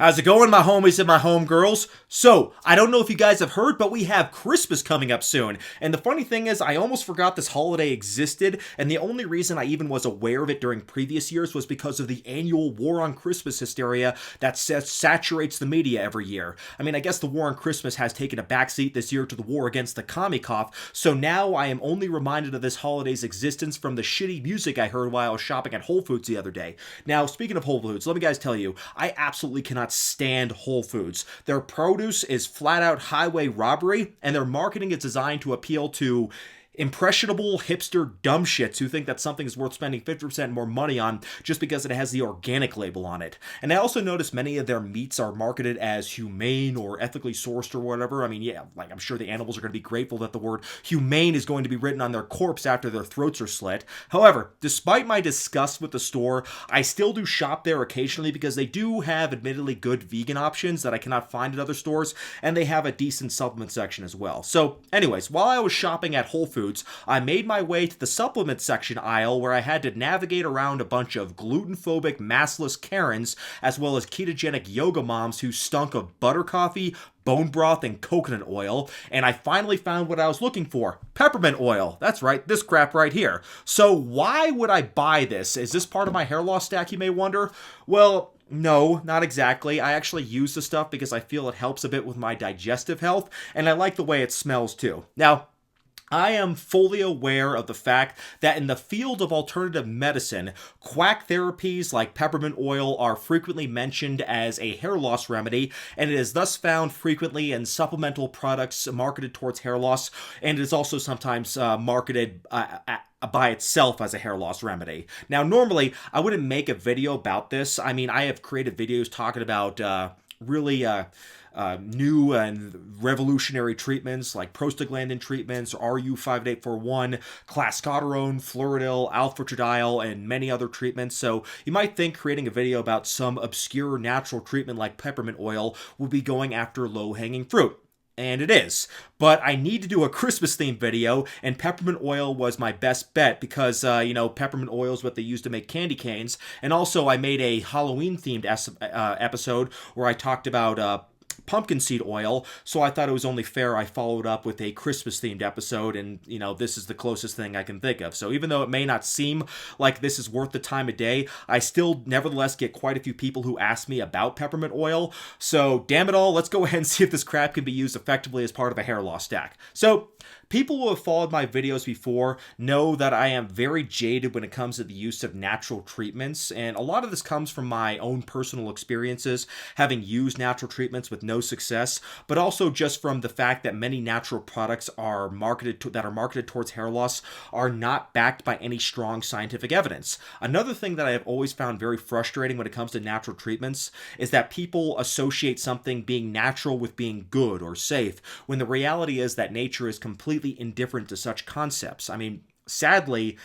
How's it going, my homies and my homegirls? So, I don't know if you guys have heard, but we have Christmas coming up soon. And the funny thing is, I almost forgot this holiday existed, and the only reason I even was aware of it during previous years was because of the annual War on Christmas hysteria that saturates the media every year. I mean, I guess the War on Christmas has taken a backseat this year to the war against the commie cough, so now I am only reminded of this holiday's existence from the shitty music I heard while I was shopping at Whole Foods the other day. Now, speaking of Whole Foods, let me guys tell you, I absolutely cannot stand Whole Foods. Their produce is flat out highway robbery, and their marketing is designed to appeal to impressionable hipster dumb shits who think that something is worth spending 50% more money on just because it has the organic label on it. And I also noticed many of their meats are marketed as humane or ethically sourced or whatever. I mean, yeah, like I'm sure the animals are going to be grateful that the word humane is going to be written on their corpse after their throats are slit. However, despite my disgust with the store, I still do shop there occasionally because they do have admittedly good vegan options that I cannot find at other stores, and they have a decent supplement section as well. So anyways, while I was shopping at Whole Foods, I made my way to the supplement section aisle where I had to navigate around a bunch of gluten-phobic, massless Karens, as well as ketogenic yoga moms who stunk of butter coffee, bone broth, and coconut oil, and I finally found what I was looking for. Peppermint oil. That's right, this crap right here. So why would I buy this? Is this part of my hair loss stack, you may wonder? Well, no, not exactly. I actually use the stuff because I feel it helps a bit with my digestive health, and I like the way it smells too. Now, I am fully aware of the fact that in the field of alternative medicine, quack therapies like peppermint oil are frequently mentioned as a hair loss remedy, and it is thus found frequently in supplemental products marketed towards hair loss, and it is also sometimes marketed by itself as a hair loss remedy. Now, normally, I wouldn't make a video about this. I mean, I have created videos talking about really new and revolutionary treatments like prostaglandin treatments, RU5841, clascoterone, fluoridil, alpha-estradiol, and many other treatments. So you might think creating a video about some obscure natural treatment like peppermint oil would be going after low-hanging fruit. And it is. But I need to do a Christmas-themed video, and peppermint oil was my best bet because, peppermint oil is what they use to make candy canes. And also, I made a Halloween-themed episode where I talked about pumpkin seed oil, so I thought it was only fair I followed up with a Christmas-themed episode, and, this is the closest thing I can think of. So even though it may not seem like this is worth the time of day, I still nevertheless get quite a few people who ask me about peppermint oil, so damn it all, let's go ahead and see if this crap can be used effectively as part of a hair loss stack. So, people who have followed my videos before know that I am very jaded when it comes to the use of natural treatments, and a lot of this comes from my own personal experiences, having used natural treatments with no success, but also just from the fact that many natural products are marketed towards hair loss are not backed by any strong scientific evidence. Another thing that I have always found very frustrating when it comes to natural treatments is that people associate something being natural with being good or safe, when the reality is that nature is completely indifferent to such concepts. I mean, sadly,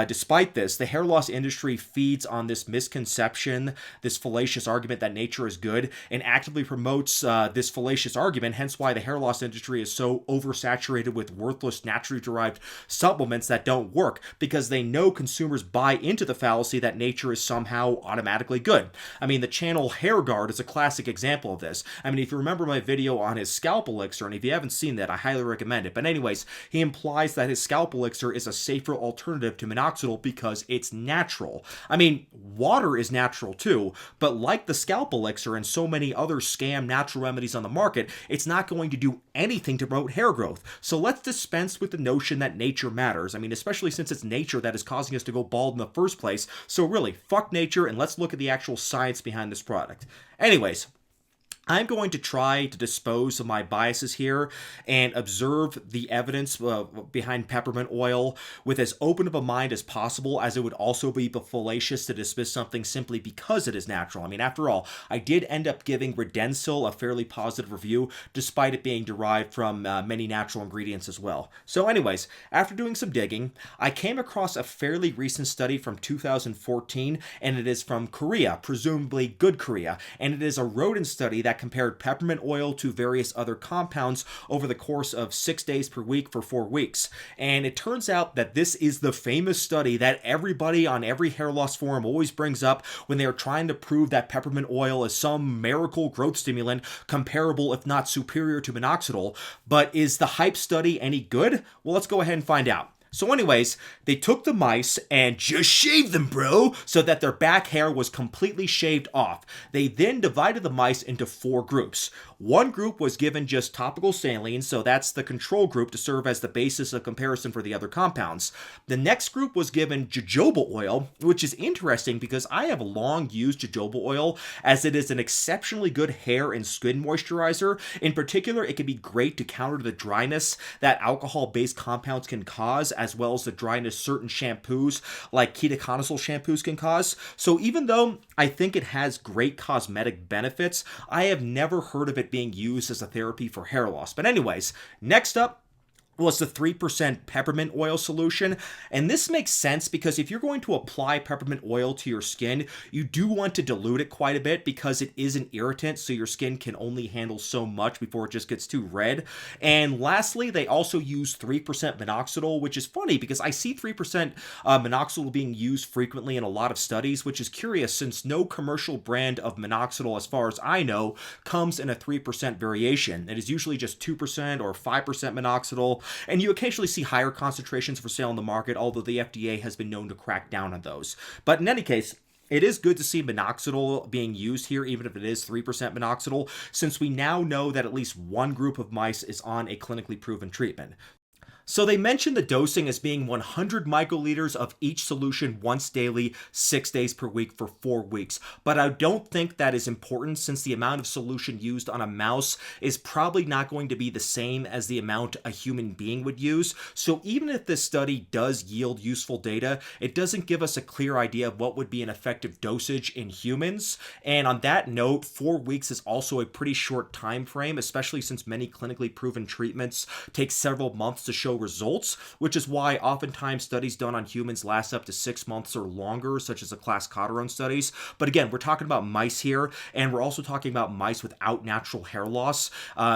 despite this, the hair loss industry feeds on this misconception, this fallacious argument that nature is good, and actively promotes this fallacious argument, hence why the hair loss industry is so oversaturated with worthless, naturally derived supplements that don't work, because they know consumers buy into the fallacy that nature is somehow automatically good. I mean, the channel Hair Guard is a classic example of this. I mean, if you remember my video on his scalp elixir, and if you haven't seen that, I highly recommend it. But anyways, he implies that his scalp elixir is a safer alternative to minoxidil because it's natural. I mean, water is natural too, but like the scalp elixir and so many other scam natural remedies on the market, it's not going to do anything to promote hair growth. So let's dispense with the notion that nature matters. I mean, especially since it's nature that is causing us to go bald in the first place. So really, fuck nature, and let's look at the actual science behind this product. Anyways, I'm going to try to dispose of my biases here and observe the evidence behind peppermint oil with as open of a mind as possible, as it would also be fallacious to dismiss something simply because it is natural. I mean, after all, I did end up giving Redensil a fairly positive review, despite it being derived from many natural ingredients as well. So anyways, after doing some digging, I came across a fairly recent study from 2014, and it is from Korea, presumably good Korea, and it is a rodent study that that compared peppermint oil to various other compounds over the course of 6 days per week for 4 weeks. And it turns out that this is the famous study that everybody on every hair loss forum always brings up when they are trying to prove that peppermint oil is some miracle growth stimulant comparable, if not superior, to minoxidil. But is the hype study any good? Well, let's go ahead and find out. So anyways, they took the mice and just shaved them, bro, so that their back hair was completely shaved off. They then divided the mice into 4 groups. One group was given just topical saline, so that's the control group to serve as the basis of comparison for the other compounds. The next group was given jojoba oil, which is interesting because I have long used jojoba oil as it is an exceptionally good hair and skin moisturizer. In particular, it can be great to counter the dryness that alcohol-based compounds can cause, as well as the dryness certain shampoos like ketoconazole shampoos can cause. So even though I think it has great cosmetic benefits, I have never heard of it being used as a therapy for hair loss. But anyways, next up was the 3% peppermint oil solution. And this makes sense because if you're going to apply peppermint oil to your skin, you do want to dilute it quite a bit because it is an irritant, so your skin can only handle so much before it just gets too red. And lastly, they also use 3% minoxidil, which is funny because I see 3% minoxidil being used frequently in a lot of studies, which is curious since no commercial brand of minoxidil, as far as I know, comes in a 3% variation. It is usually just 2% or 5% minoxidil. And you occasionally see higher concentrations for sale in the market, although the FDA has been known to crack down on those. But in any case, it is good to see minoxidil being used here, even if it is 3% minoxidil, since we now know that at least one group of mice is on a clinically proven treatment. So they mentioned the dosing as being 100 microliters of each solution once daily, 6 days per week for 4 weeks. But I don't think that is important since the amount of solution used on a mouse is probably not going to be the same as the amount a human being would use. So even if this study does yield useful data, it doesn't give us a clear idea of what would be an effective dosage in humans. And on that note, 4 weeks is also a pretty short time frame, especially since many clinically proven treatments take several months to show results, which is why oftentimes studies done on humans last up to 6 months or longer, such as the Class-Cotteron studies. But again, we're talking about mice here, and we're also talking about mice without natural hair loss.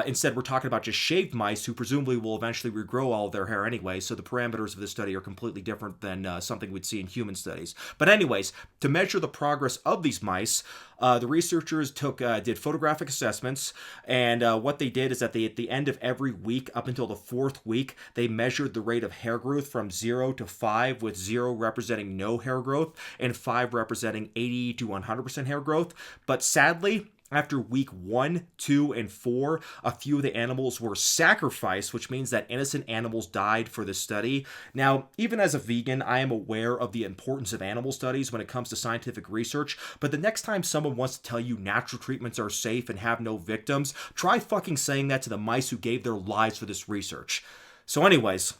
Instead, we're talking about just shaved mice who presumably will eventually regrow all of their hair anyway, so the parameters of this study are completely different than something we'd see in human studies. But anyways, to measure the progress of these mice, the researchers did photographic assessments, and what they did is that at the end of every week, up until the 4th week, they measured the rate of hair growth from 0 to 5, with 0 representing no hair growth and 5 representing 80 to 100% hair growth. But sadly, after week 1, 2, and 4, a few of the animals were sacrificed, which means that innocent animals died for this study. Now, even as a vegan, I am aware of the importance of animal studies when it comes to scientific research, but the next time someone wants to tell you natural treatments are safe and have no victims, try fucking saying that to the mice who gave their lives for this research. So anyways,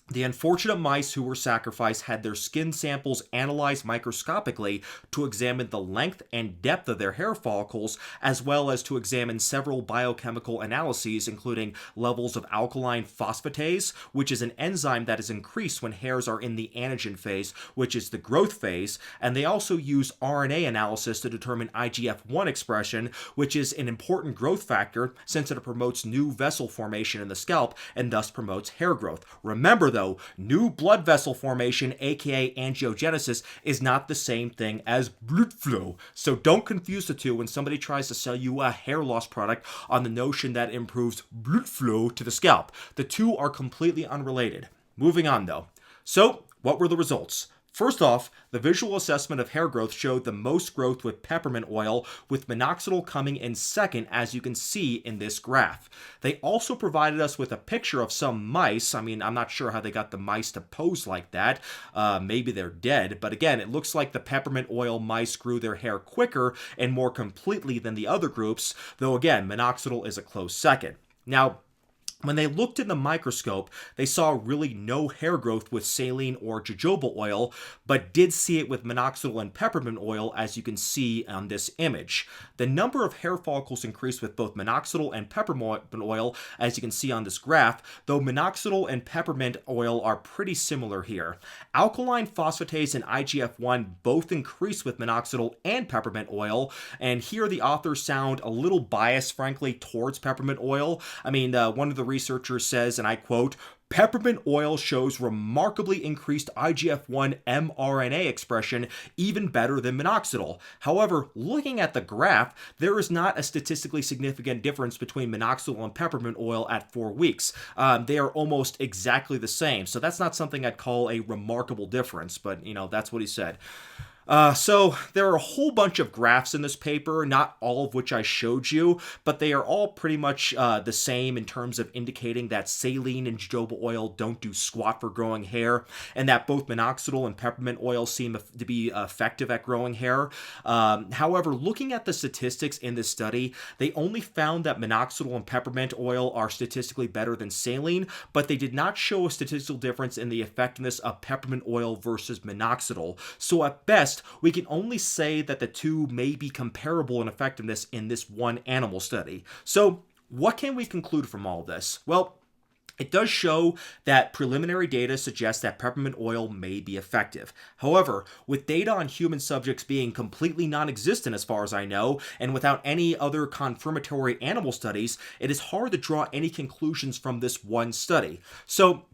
the unfortunate mice who were sacrificed had their skin samples analyzed microscopically to examine the length and depth of their hair follicles, as well as to examine several biochemical analyses, including levels of alkaline phosphatase, which is an enzyme that is increased when hairs are in the anagen phase, which is the growth phase, and they also use RNA analysis to determine IGF-1 expression, which is an important growth factor since it promotes new vessel formation in the scalp and thus promotes hair growth. Remember, though, new blood vessel formation, aka angiogenesis, is not the same thing as blood flow. So don't confuse the two when somebody tries to sell you a hair loss product on the notion that it improves blood flow to the scalp. The two are completely unrelated. Moving on, though. So, what were the results? First off, the visual assessment of hair growth showed the most growth with peppermint oil, with minoxidil coming in second, as you can see in this graph. They also provided us with a picture of some mice. I mean, I'm not sure how they got the mice to pose like that. Maybe they're dead. But again, it looks like the peppermint oil mice grew their hair quicker and more completely than the other groups, though again, minoxidil is a close second. Now, When they looked in the microscope, they saw really no hair growth with saline or jojoba oil, but did see it with minoxidil and peppermint oil, as you can see on this image. The number of hair follicles increased with both minoxidil and peppermint oil, as you can see on this graph, though minoxidil and peppermint oil are pretty similar here. Alkaline phosphatase and IGF-1 both increase with minoxidil and peppermint oil, and here the authors sound a little biased, frankly, towards peppermint oil. I mean, one of the researcher says, and I quote, "Peppermint oil shows remarkably increased IGF-1 mRNA expression, even better than minoxidil. However, looking at the graph, there is not a statistically significant difference between minoxidil and peppermint oil at 4 weeks. They are almost exactly the same, so that's not something I'd call a remarkable difference, but, that's what he said. So there are a whole bunch of graphs in this paper, not all of which I showed you, but they are all pretty much the same in terms of indicating that saline and jojoba oil don't do squat for growing hair, and that both minoxidil and peppermint oil seem to be effective at growing hair. However, looking at the statistics in this study, they only found that minoxidil and peppermint oil are statistically better than saline, but they did not show a statistical difference in the effectiveness of peppermint oil versus minoxidil. So at best, we can only say that the two may be comparable in effectiveness in this one animal study. So, what can we conclude from all this? Well, it does show that preliminary data suggests that peppermint oil may be effective. However, with data on human subjects being completely non-existent as far as I know, and without any other confirmatory animal studies, it is hard to draw any conclusions from this one study. So,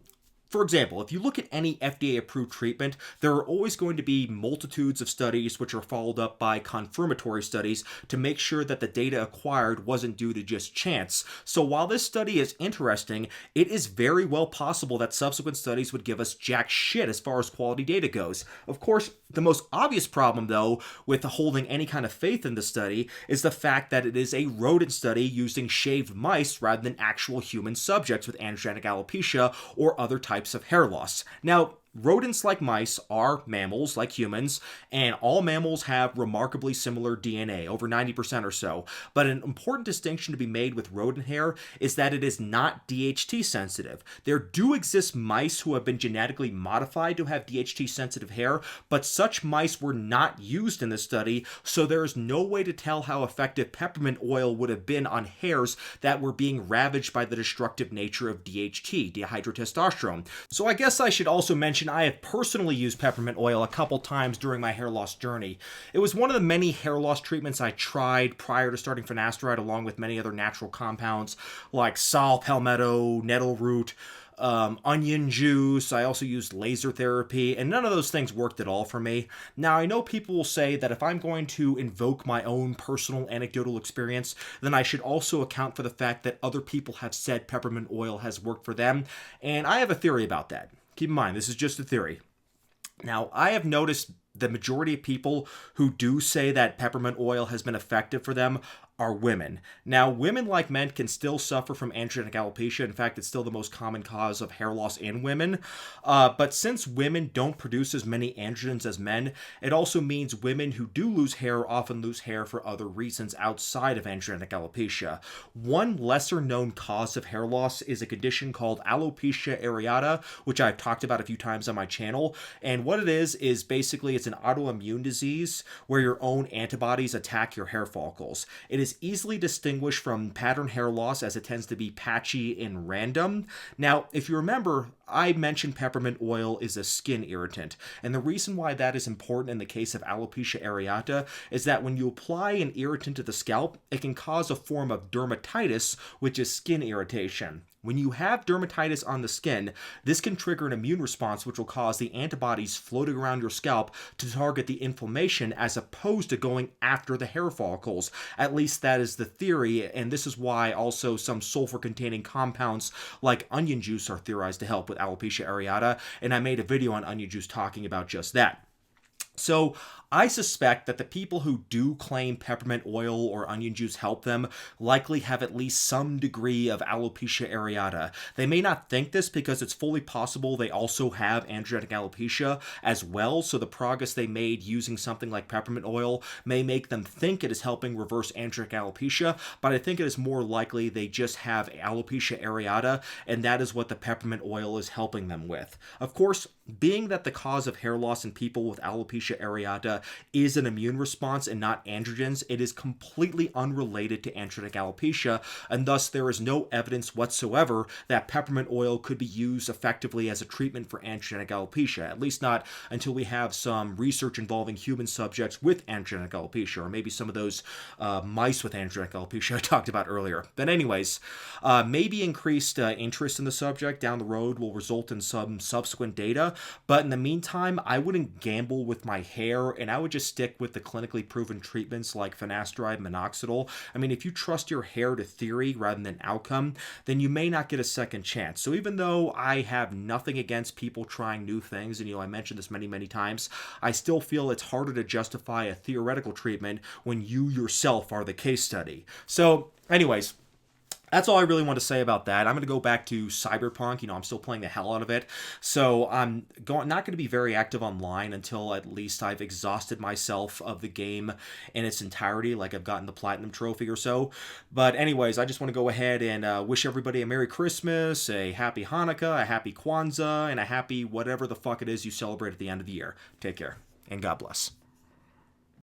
for example, if you look at any FDA-approved treatment, there are always going to be multitudes of studies which are followed up by confirmatory studies to make sure that the data acquired wasn't due to just chance. So while this study is interesting, it is very well possible that subsequent studies would give us jack shit as far as quality data goes. Of course, the most obvious problem, though, with holding any kind of faith in the study is the fact that it is a rodent study using shaved mice rather than actual human subjects with androgenetic alopecia or other types of hair loss. Now, rodents, like mice, are mammals like humans, and all mammals have remarkably similar DNA, over 90% or so. But an important distinction to be made with rodent hair is that it is not DHT sensitive. There do exist mice who have been genetically modified to have DHT sensitive hair, but such mice were not used in this study, so there is no way to tell how effective peppermint oil would have been on hairs that were being ravaged by the destructive nature of DHT, dihydrotestosterone. So I guess I should also mention I have personally used peppermint oil a couple times during my hair loss journey. It was one of the many hair loss treatments I tried prior to starting finasteride, along with many other natural compounds like saw palmetto, nettle root, onion juice. I also used laser therapy, and none of those things worked at all for me. Now, I know people will say that if I'm going to invoke my own personal anecdotal experience, then I should also account for the fact that other people have said peppermint oil has worked for them, and I have a theory about that. Keep in mind, this is just a theory. Now, I have noticed the majority of people who do say that peppermint oil has been effective for them are women. Now, women, like men, can still suffer from androgenetic alopecia. In fact, it's still the most common cause of hair loss in women. But since women don't produce as many androgens as men, it also means women who do lose hair often lose hair for other reasons outside of androgenetic alopecia. One lesser-known cause of hair loss is a condition called alopecia areata, which I've talked about a few times on my channel. And what it is basically it's an autoimmune disease where your own antibodies attack your hair follicles. It is easily distinguished from pattern hair loss as it tends to be patchy and random. Now, if you remember, I mentioned peppermint oil is a skin irritant, and the reason why that is important in the case of alopecia areata is that when you apply an irritant to the scalp, it can cause a form of dermatitis, which is skin irritation. When you have dermatitis on the skin, this can trigger an immune response which will cause the antibodies floating around your scalp to target the inflammation as opposed to going after the hair follicles. At least that is the theory, and this is why also some sulfur-containing compounds like onion juice are theorized to help with alopecia areata, and I made a video on onion juice talking about just that. So, I suspect that the people who do claim peppermint oil or onion juice help them likely have at least some degree of alopecia areata. They may not think this because it's fully possible they also have androgenetic alopecia as well, so the progress they made using something like peppermint oil may make them think it is helping reverse androgenetic alopecia, but I think it is more likely they just have alopecia areata, and that is what the peppermint oil is helping them with. Of course, being that the cause of hair loss in people with alopecia areata is an immune response and not androgens, it is completely unrelated to androgenetic alopecia, and thus there is no evidence whatsoever that peppermint oil could be used effectively as a treatment for androgenetic alopecia, at least not until we have some research involving human subjects with androgenetic alopecia, or maybe some of those mice with androgenetic alopecia I talked about earlier. But anyways, maybe increased interest in the subject down the road will result in some subsequent data, but in the meantime, I wouldn't gamble with my hair, and I would just stick with the clinically proven treatments like finasteride, minoxidil. I mean, if you trust your hair to theory rather than outcome, then you may not get a second chance. So even though I have nothing against people trying new things, and I mentioned this many, many times, I still feel it's harder to justify a theoretical treatment when you yourself are the case study. So anyways, that's all I really want to say about that. I'm going to go back to Cyberpunk. I'm still playing the hell out of it. So I'm not going to be very active online until at least I've exhausted myself of the game in its entirety, like I've gotten the Platinum Trophy or so. But anyways, I just want to go ahead and wish everybody a Merry Christmas, a Happy Hanukkah, a Happy Kwanzaa, and a happy whatever the fuck it is you celebrate at the end of the year. Take care, and God bless.